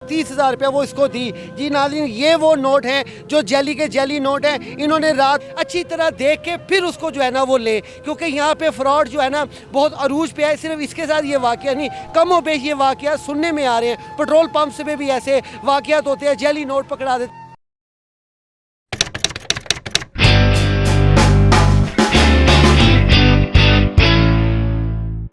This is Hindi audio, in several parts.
30,000 रुपया वो इसको दी। जी नाज़रीन, ये वो नोट हैं जो जेली के जेली नोट हैं। इन्होंने रात अच्छी तरह देख के फिर उसको जो है ना वो ले, क्योंकि यहाँ पे फ्रॉड जो है ना बहुत अरूज पे है। सिर्फ इसके साथ ये वाक़या नहीं, कमो बेश ये वाक़या सुनने में आ रहे हैं। पेट्रोल पंप से भी ऐसे वाक़यात होते हैं, जेली नोट पकड़ा देते।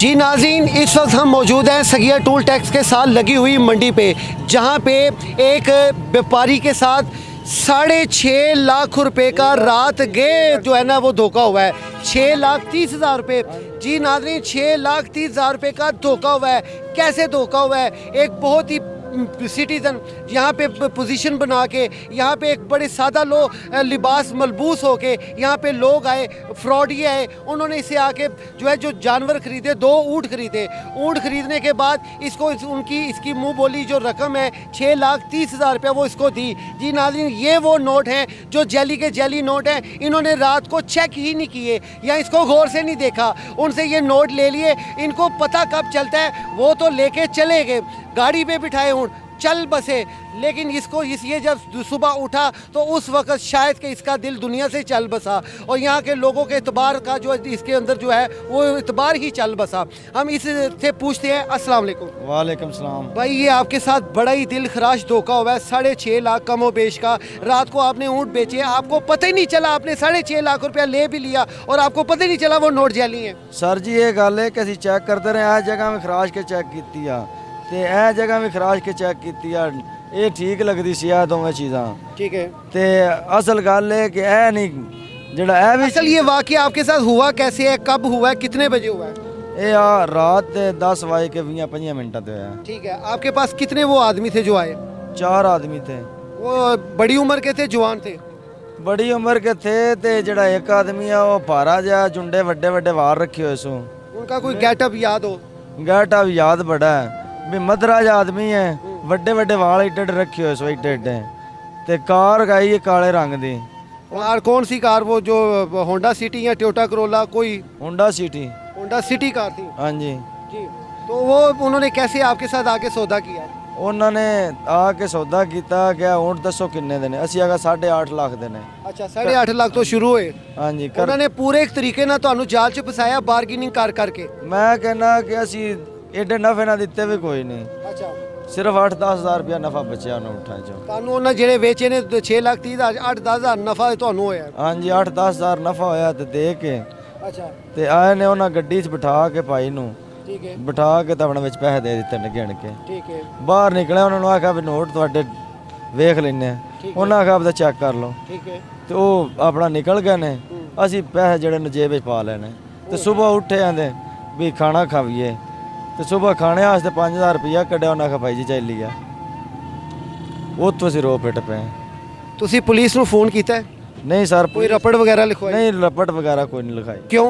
जी नाज़रीन, इस वक्त हम मौजूद हैं सगिया टूल टैक्स के साथ लगी हुई मंडी पे, जहां पे एक व्यापारी के साथ 6.5 लाख रुपए का रात गए जो है ना वो धोखा हुआ है। 6,30,000 रुपये। जी नाज़रीन, 6,30,000 रुपये का धोखा हुआ है। कैसे धोखा हुआ है? एक बहुत ही सिटीज़न यहाँ पे पोजीशन बना के, यहाँ पे एक बड़े सादा लिबास मलबूस होके यहाँ पे लोग आए, फ्रॉडी आए। उन्होंने इसे आके जो है जो जानवर ख़रीदे, 2 ऊँट ख़रीदे। ऊँट ख़रीदने के बाद इसकी मुँह बोली जो रकम है 6,30,000 रुपया वो इसको दी। जी नाज़रीन, ये वो नोट हैं जो जेली के जेली नोट हैं। इन्होंने रात को चेक ही नहीं किए या इसको गौर से नहीं देखा, उनसे ये नोट ले लिए। इनको पता कब चलता है, वो तो लेके चले गए, गाड़ी पे बिठाए हूँ, चल बसे। लेकिन ये जब सुबह उठा तो उस वक्त शायद कि इसका दिल दुनिया से चल बसा और यहाँ के लोगों के इतबार का जो इसके अंदर जो है वो इतबार ही चल बसा। हम इससे पूछते हैं, अस्सलाम वालेकुम। वालेकुम सलाम। भाई, ये आपके साथ बड़ा ही दिल खराश धोखा हुआ है। 6.5 लाख कमो बेश का। रात को आपने ऊँट बेचे, आपको पता ही नहीं चला, आपने 6.5 लाख रुपया ले भी लिया और आपको पता ही नहीं चला वो नोट जैली है। सर जी, ये गल है कि ਅਸੀਂ चेक करते रहे, ਇਹ जगह में खराश के चेक की ਤੇ ਇਹ जगह में खराश के चेक की। ਇਹ ਠੀਕ ਲੱਗਦੀ ਸੀ ਇਹ ਦੋਵੇਂ ਚੀਜ਼ਾਂ। ठीक है। ਤੇ ਅਸਲ ਗੱਲ ਹੈ ਕਿ ਇਹ ਨਹੀਂ ਜਿਹੜਾ ਇਹ ਵੀ असल ये वाकया आपके साथ हुआ कैसे है, कब हुआ है, कितने बजे हुआ है? ਇਹ ਆ ਰਾਤ ਦੇ 10:20 ਤੇ ਹੋਇਆ। ठीक है। आपके पास कितने वो आदमी थे जो आए? 4 आदमी थे। वो बड़ी उम्र के थे, जवान थे? बड़ी उम्र के थे ਤੇ ਜਿਹੜਾ ਇੱਕ ਆਦਮੀ ਆ ਉਹ ਭਾਰਾ ਜਿਹਾ, ਜੁੰਡੇ ਵੱਡੇ ਵੱਡੇ ਵਾਰ ਰੱਖੇ ਹੋਏ ਸੋ। उनका कोई गेटअप याद हो? ਗਾਟਾ ਵੀ ਯਾਦ ਬੜਾ ਹੈ ਵੀ ਮਧਰਾ ਜਿਹਾ ਆਦਮੀ ਹੈ, ਵੱਡੇ ਵੱਡੇ ਵਾਲ ਏਡੇ ਰੱਖੇ ਹੋਏ ਸੋ ਏਡੇ ਏਡੇ। ਤੇ ਕਾਰ ਗਾਈ ਹੈ ਕਾਲੇ रंग ਦੀ। और कौन सी कार, वो जो होंडा सिटी या टोयोटा करोला? कोई Honda city. Honda city car थी? हाँ जी। जी। तो वो उन्होंने कैसे आपके साथ आके सौदा किया? उन्होंने आके सौदा किया क्या ऊँट दसो किन्ने देने? असी आगा 8.5 लाख देने। अच्छा, 8.5 लाख तो शुरू हुए। हाँ जी। उन्होंने पूरे एक तरीके ना ਤੁਹਾਨੂੰ ਜਾਲ ਚ ਫਸਾਇਆ, ਬਾਰਗੇਨਿੰਗ ਕਰ ਕਰਕੇ। मैं कहना कि असी एडे नफे ना दिते भी कोई नहीं। अच्छा। सिर्फ 8-10 हज़ार रुपया नफा बचा ऊँठा चो। ਤੁਹਾਨੂੰ ਉਹਨਾਂ ਜਿਹੜੇ ਵੇਚੇ ਨੇ 6,30,000, 8-10 ਹਜ਼ਾਰ ਨਫਾ ਤੁਹਾਨੂੰ ਹੋਇਆ? हाँ जी, 8-10 हज़ार नफा होया ते दे के अच्छा। ते आए ने उन्हें गड्डी च बिठा के भाई नू ठीक है। बिठा के तो अपने विच पैसे दे दिते ने गिन के। ठीक है। बाहर निकले, उन्होंने आखा भी नोट तुहाडे वेख लेने। उन्हें आखा आपदा चेक कर लो। ठीक है। ਤੇ ਉਹ ਆਪਣਾ ਨਿਕਲ ਗਏ ਨੇ। ਅਸੀਂ ਪੈਸੇ ਜਿਹੜੇ ਨੇ ਜੇਬ ਵਿੱਚ ਪਾ ਲੈਣੇ ਤੇ ਸਵੇਰ ਉੱਠੇ ਆਂਦੇ ਵੀ ਖਾਣਾ ਖਾਵੀਏ ਤੇ ਸਵੇਰ ਖਾਣੇ ਵਾਸਤੇ 5000 ਰੁਪਇਆ ਕੱਢਿਆ। ਉਹਨਾਂ ਕਹਾ ਭਾਈ ਜੀ ਚੱਲੀ ਆ, ਉੱਥੋਂ ਅਸੀਂ ਰੋ ਪਿੱਟ ਪਏ। ਤੁਸੀਂ ਪੁਲਿਸ ਨੂੰ ਫੋਨ ਕੀਤਾ ਹੈ? ਨਹੀਂ ਸਰ, ਕੋਈ ਰਪੜ ਵਗੈਰਾ ਲਿਖਵਾਈ? ਨਹੀਂ, ਰਪਟ ਵਗੈਰਾ ਕੋਈ ਨਹੀਂ ਲਿਖਾਈ। क्यों?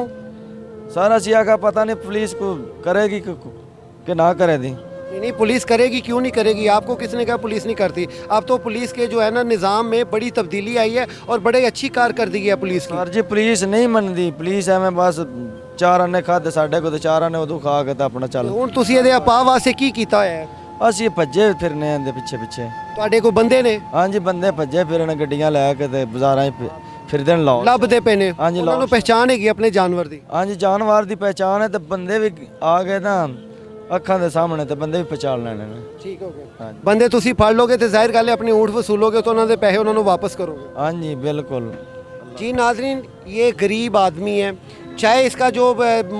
ਸਰ ਅਸੀਂ ਆਖਾ ਪਤਾ ਨਹੀਂ ਪੁਲਿਸ को करेगी कि ना करेगी। नहीं, पुलिस करेगी, क्यों नहीं करेगी? आपको किसने कहा पुलिस नहीं करती? अब तो पुलिस के जो है ना निज़ाम में बड़ी तब्दीली आई है और बड़ी अच्छी कारकर्दगी है पुलिस की। सर जी, पुलिस नहीं मनती। पुलिस ਐਵੇਂ ਬਸ 4 ਆਨੇ ਖਾਦੇ ਸਾਡੇ ਕੋਲ ਤੇ 4 ਆਨੇ ਉਦੋਂ ਖਾ ਕੇ ਤਾਂ ਆਪਣਾ ਚੱਲ। ਹੁਣ ਤੁਸੀਂ ਇਹਦੇ ਆਪਾ ਵਾਸਤੇ ਕੀ ਕੀਤਾ ਹੋਇਆ ਹੈ? ਅਸੀਂ ਭੱਜੇ ਫਿਰਨੇ ਆਂਦੇ ਪਿੱਛੇ ਪਿੱਛੇ। ਤੁਹਾਡੇ ਕੋਲ ਬੰਦੇ ਨੇ? ਹਾਂਜੀ, ਬੰਦੇ ਭੱਜੇ ਫਿਰਨ ਗੱਡੀਆਂ ਲੈ ਕੇ ਤੇ ਬਾਜ਼ਾਰਾਂ 'ਚ ਫਿਰਦੇ ਨੇ ਲਾਉ ਲੱਭਦੇ ਪਏ ਨੇ? ਹਾਂਜੀ, ਉਹਨਾਂ ਨੂੰ ਪਹਿਚਾਣ ਹੈਗੀ ਆਪਣੇ ਜਾਨਵਰ ਦੀ? ਹਾਂਜੀ, ਜਾਨਵਰ ਦੀ ਪਹਿਚਾਣ ਹੈ ਤੇ ਬੰਦੇ ਵੀ ਆ ਗਏ ਨਾ ਅੱਖਾਂ ਦੇ ਸਾਹਮਣੇ ਤੇ ਬੰਦੇ ਵੀ ਪਛਾਣ ਲੈਣੇ ਨੇ। ਠੀਕ ਹੋ ਗਿਆ। ਬੰਦੇ ਤੁਸੀਂ ਫੜ ਲੋਗੇ ਤੇ ਜ਼ਾਹਿਰ ਗੱਲ ਹੈ ਆਪਣੀ ਊਂਠ ਵਸੂਲੋਗੇ तो ਉਹਨਾਂ ਦੇ ਪੈਸੇ ਉਹਨਾਂ ਨੂੰ ਵਾਪਸ ਕਰੋਗੇ। ਹਾਂਜੀ बिल्कुल। जी नाजरीन, ये गरीब आदमी है, चाहे इसका जो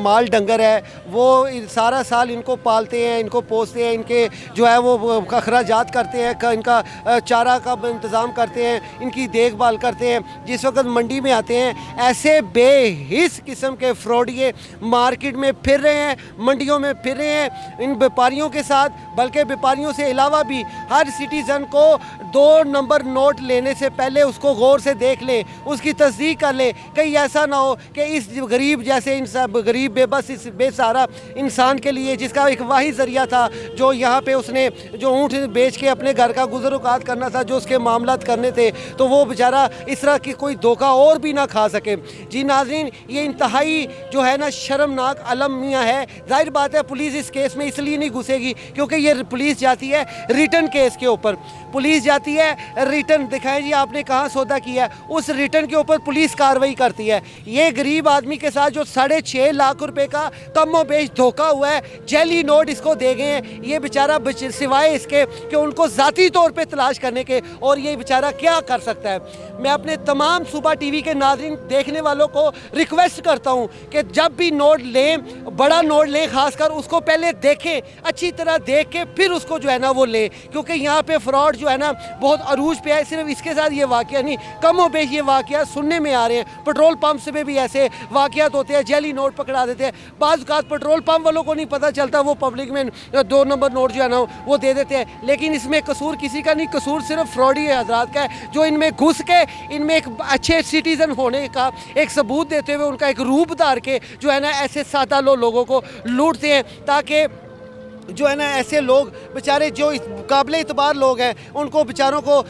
माल डंगर है वो सारा साल इनको पालते हैं, इनको पोसते हैं, इनके जो है वो अखराजात करते हैं, इनका चारा का इंतज़ाम करते हैं, इनकी देखभाल करते हैं। जिस वक्त मंडी में आते हैं ऐसे बेहिस किस्म के फ्रॉडिये मार्केट में फिर रहे हैं, मंडियों में फिर रहे हैं इन व्यापारियों के साथ। बल्कि व्यापारियों से अलावा भी हर सिटीज़न को 2 नंबर नोट लेने से पहले उसको गौर से देख ले, उसकी तस्दीक कर ले, कहीं ऐसा ना हो कि इस गरीब गरीब जैसे इन सब गरीब बेबस इस बेसहारा इंसान के लिए, जिसका एक वाही ज़रिया था, जो यहाँ पे उसने जो ऊँट बेच के अपने घर का गुजर-उकात करना था, जो उसके मामलात करने थे, तो वो बेचारा इस तरह की कोई धोखा और भी ना खा सके। जी नाज़रीन, ये इंतहाई जो है ना शर्मनाक अलमिया है। जाहिर बात है पुलिस इस केस में इसलिए नहीं घुसेगी क्योंकि ये पुलिस जाती है रिटर्न केस के ऊपर, पुलिस जाती है रिटर्न, दिखाएं जी आपने कहाँ सौदा किया है, उस रिटर्न के ऊपर पुलिस कार्रवाई करती है। ये गरीब आदमी के साथ जो 6.5 लाख रुपए का कमो बेश धोखा हुआ है, जेली नोट इसको दे गए हैं, ये बेचारा सिवाय इसके कि उनको ज़ाती तौर पे तलाश करने के, और ये बेचारा क्या कर सकता है। मैं अपने तमाम सुबह टीवी के नाज़रीन देखने वालों को रिक्वेस्ट करता हूँ कि जब भी नोट लें, बड़ा नोट लें, खासकर उसको पहले देखें, अच्छी तरह देख के फिर उसको जो है ना वो लें, क्योंकि यहाँ पे फ्रॉड जो है ना बहुत अरूज पे है। सिर्फ इसके साथ ये वाक़या नहीं, कमो बेश ये वाक़या सुनने में आ रहे हैं। पेट्रोल पंप से भी ऐसे वाक़यात होते हैं, जेली नोट पकड़ा देते हैं। बाज़ औक़ात पेट्रोल पंप वालों को नहीं पता चलता, वो पब्लिक में 2 नंबर नोट जो है ना वो दे देते हैं। लेकिन इसमें कसूर किसी का नहीं, कसूर सिर्फ फ्रॉडी हज़रात का है, जो इनमें घुस के इनमें एक अच्छे सिटीज़न होने का एक सबूत देते हुए उनका एक रूप धार के जो है ना ऐसे सादा लोगों को लूटते हैं, ताकि जो है ना ऐसे लोग बेचारे जो काबिल इतबार लोग हैं उनको बेचारों को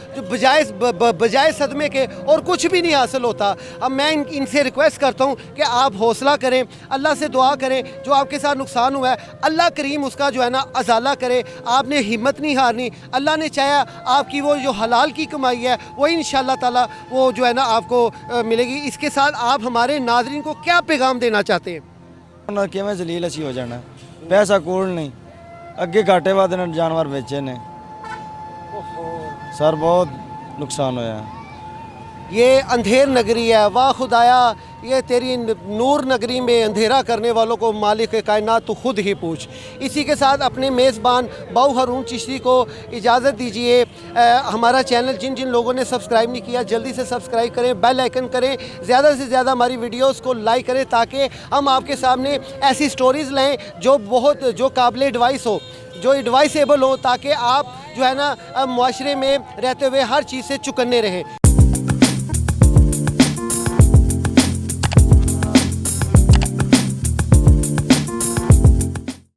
बजाय सदमे के और कुछ भी नहीं हासिल होता। अब मैं इनसे रिक्वेस्ट करता हूँ कि आप हौसला करें, अल्लाह से दुआ करें, जो आपके साथ नुकसान हुआ है अल्लाह करीम उसका जो है ना अजाला करे। आपने हिम्मत नहीं हारनी, अल्लाह ने चाहा आपकी वो जो हलाल की कमाई है वो इंशाअल्लाह ताला वो जो है ना आपको मिलेगी। इसके साथ आप हमारे नाज़रीन को क्या पैगाम देना चाहते हैं? कि मैं जलील असी हो जाना, पैसा कोल नहीं, अगे घाटे वादे ने जानवर बेचे ने सर, बहुत नुकसान होया। ये अंधेर नगरी है, वाह खुदाया, ये तेरी नूर नगरी में अंधेरा करने वालों को मालिक कायनात तो खुद ही पूछ। इसी के साथ अपने मेज़बान बाऊ हारून चिश्ती को इजाज़त दीजिए। हमारा चैनल जिन जिन लोगों ने सब्सक्राइब नहीं किया जल्दी से सब्सक्राइब करें, बेल आइकन करें, ज़्यादा से ज़्यादा हमारी वीडियोस को लाइक करें, ताकि हम आपके सामने ऐसी स्टोरीज़ लाएँ जो काबिल एडवाइस हो, जो एडवाइसेबल हो, ताकि आप जो है ना माशरे में रहते हुए हर चीज़ से चुकन्ने रहें।